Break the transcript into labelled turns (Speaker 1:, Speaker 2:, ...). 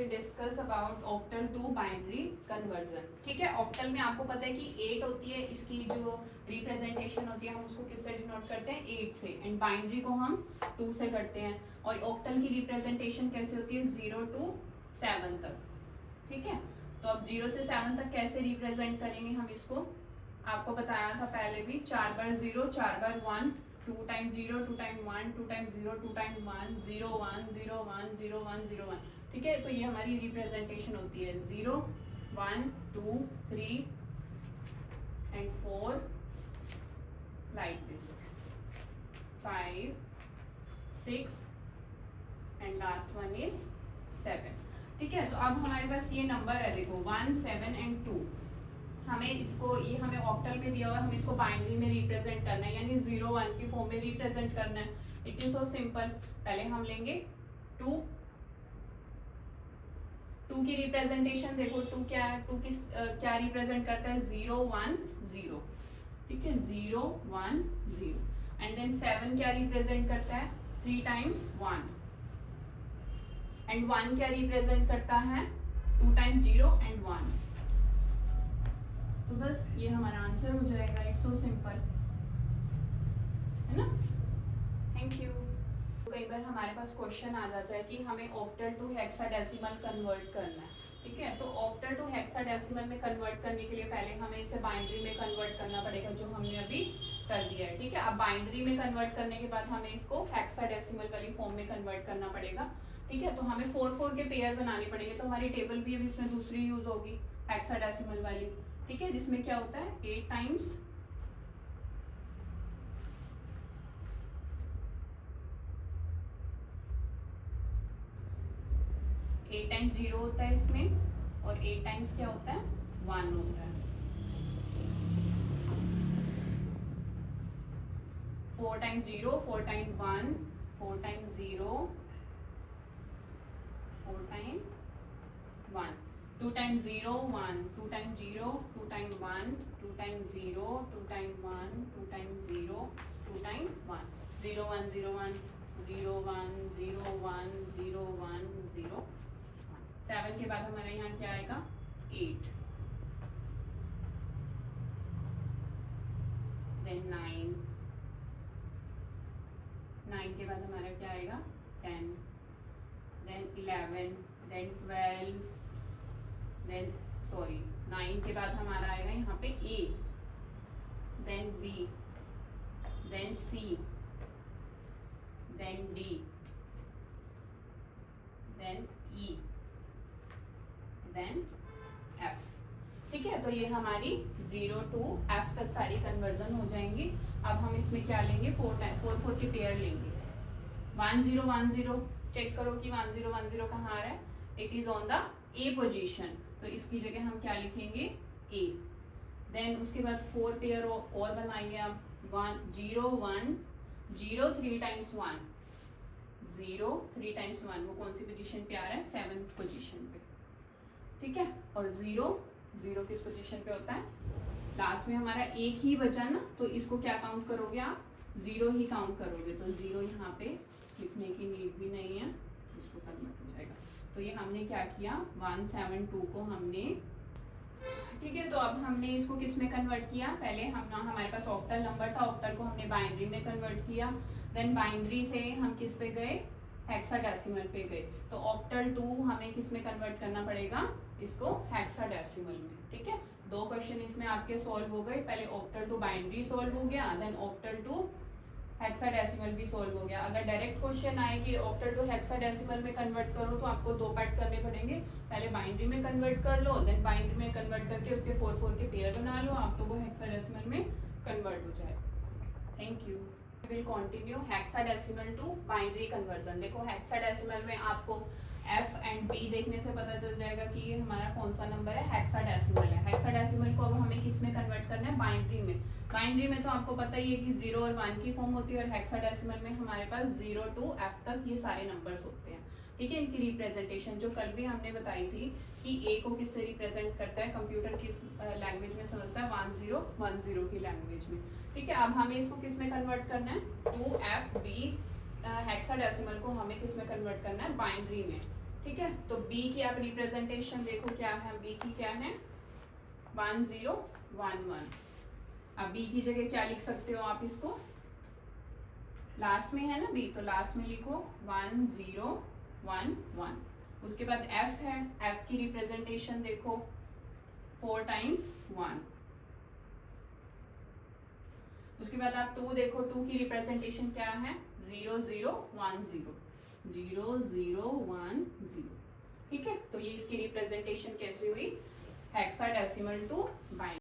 Speaker 1: Discuss about octal to binary conversion. ठीक है, octal में आपको पता है कि 8 होती है, इसकी जो रिप्रेजेंटेशन होती है हम उसको किससे डिनोट करते हैं, 8 से, एंड बाइनरी को हम 2 से करते हैं। और ऑक्टल की रिप्रेजेंटेशन कैसे होती है, 0 to 7 तक। ठीक है, तो अब 0 से 7 तक कैसे रिप्रेजेंट करेंगे हम इसको, आपको बताया था पहले भी, 4 बार 0, 4 बार 1, 2 टाइम 0, 2 टाइम 1, 2 टाइम 0, 2 टाइम 1, 0 1 0 1 0 1 0 1। ठीक है, तो ये हमारी रिप्रेजेंटेशन होती है 0 1 2 3 and 4 like this, 5 6 and last one is 7। ठीक है, तो अब हमारे पास ये नंबर है, देखो 1 7 एंड 2। हमें इसको, ये हमें ऑक्टल में दिया हुआ है, हमें इसको बाइनरी में रिप्रेजेंट करना है, यानी 0 1 की फॉर्म में रिप्रेजेंट करना है। It is so simple. पहले हम लेंगे 2 की रिप्रेजेंटेशन, देखो 2 क्या है, 2 किस क्या रिप्रेजेंट करता है, 0 1 0। ठीक है, 0 1 0। एंड देन 7 क्या रिप्रेजेंट करता है, 3 टाइम्स 1। एंड 1 क्या रिप्रेजेंट करता है, 2 टाइम्स 0 एंड 1। तो बस ये हमारा आंसर हो जाएगा। इट्स सो सिंपल, है ना। Thank you. कई बार हमारे पास क्वेश्चन आ जाता है कि हमें ऑक्टल टू हेक्साडेसिमल कन्वर्ट करना है। ठीक है, तो ऑक्टल टू हेक्साडेसिमल में कन्वर्ट करने के लिए पहले हमें इसे बाइनरी में कन्वर्ट करना पड़ेगा, जो हमने अभी कर दिया है। ठीक है, अब बाइनरी में कन्वर्ट करने के बाद हमें इसको हेक्साडेसिमल वाली फॉर्म में कन्वर्ट करना पड़ेगा। ठीक है, तो हमें 4 4 के पेयर बनाने पड़ेंगे, तो हमारी टेबल भी अभी इसमें दूसरी यूज होगी हेक्साडेसिमल वाली। ठीक है, जिसमें क्या होता है, 8 टाइम्स 0 होता है इसमें, और 8 टाइम्स क्या होता है, 1 होता है। 4 times 0, 4 time 1, 4 time 0, 4 time 1, 2 time 0 1, 2 time 0, 2 time 1, 2 time 0, 2 time 1, 2 time 0, 2 time 1, 0 1 0 1 0 1 0 1 0 1 0 1। 7 के बाद हमारे यहाँ क्या आएगा, 8, देन 9, 9 के बाद हमारा क्या आएगा, 10, देन 11, देन 12, देन 9 के बाद हमारा आएगा यहाँ पे A, then B, then C, then D, then E, then F। ठीक है, तो ये हमारी 0 to F तक सारी कन्वर्जन हो जाएंगी। अब हम इसमें क्या लेंगे, 4 4 के पेयर लेंगे। 1 0 1 0, चेक करो कि 1 0 1 0 कहाँ आ रहा है, it is on the A position, तो इसकी जगह हम क्या लिखेंगे, A। देन उसके बाद 4 पेयर और बनाएंगे आप, 1 0 1 0 3 टाइम्स 1, 0 3 टाइम्स 1, वो कौन सी पोजीशन पे आ रहा है, 7th पोजीशन पे। ठीक है, और 0 0 किस पोजीशन पे होता है, लास्ट में हमारा एक ही बचा ना, तो इसको क्या काउंट करोगे आप, 0 ही काउंट करोगे, तो 0 यहाँ पे लिखने की नीड भी नहीं है, इसको कन्वर्ट हो जाएगा। तो ये हमने क्या किया, 172 को हमने, ठीक है, तो अब हमने इसको किस में कन्वर्ट किया, पहले हमारे पास ऑक्टल नंबर था, ऑक्टल को हमने बाइनरी में कन्वर्ट किया, देन बाइनरी से हम किस पे गए, हेक्साडेसिमल पे गए। तो ऑक्टल टू हमें किस में कन्वर्ट करना पड़ेगा, इसको हेक्साडेसिमल में। ठीक है, 2 क्वेश्चन इसमें आपके सॉल्व हो गए, पहले ऑक्टल टू बाइनरी सॉल्व हो गया, देन ऑक्टल टू हेक्साडेसिमल भी सॉल्व हो गया। अगर डायरेक्ट क्वेश्चन आए कि ऑक्टल टू हेक्साडेसिमल में कन्वर्ट करो, तो आपको 2 पार्ट करने पड़ेंगे, पहले बाइनरी में कन्वर्ट कर लो, देन बाइनरी में कन्वर्ट करके उसके 4 4 के पेयर बना लो आप, तो वो हेक्साडेसिमल में कन्वर्ट हो जाए। Thank you. Will continue hexadecimal to binary conversion. देखो हेक्साडेसिमल में आपको F एंड B देखने से पता चल जाएगा कि ये हमारा कौन सा नंबर है, हेक्साडेसिमल है। हेक्साडेसिमल को अब हमें किस में कन्वर्ट करना है, बाइनरी में। बाइनरी में तो आपको पता ही है कि 0 और 1 की फॉर्म होती है, और हेक्साडेसिमल में हमारे पास 0 to F तक ये सारे नंबर्स होते हैं। ठीक है, इनकी रिप्रेजेंटेशन जो कल भी हमने बताई थी कि A को किससे रिप्रेजेंट करता है, कंप्यूटर किस लैंग्वेज में समझता है, 1010 की लैंग्वेज में। ठीक है, अब हमें इसको किस में कन्वर्ट करना है, 2FB हेक्साडेसिमल को हमें किस में कन्वर्ट करना है, बाइनरी में। ठीक ठीक है, तो बी की आप रिप्रेजेंटेशन देखो क्या है, बी की क्या है 1011। अब बी की जगह क्या लिख सकते हो आप, इसको लास्ट में है ना बी, तो लास्ट में लिखो 1011। उसके बाद एफ है, एफ की रिप्रेजेंटेशन देखो 4 टाइम्स 1। उसके बाद आप 2 देखो, 2 की रिप्रेजेंटेशन क्या है 0010, 0010। ठीक है, तो ये इसकी रिप्रेजेंटेशन कैसे हुई हेक्साडेसिमल टू बाइनरी।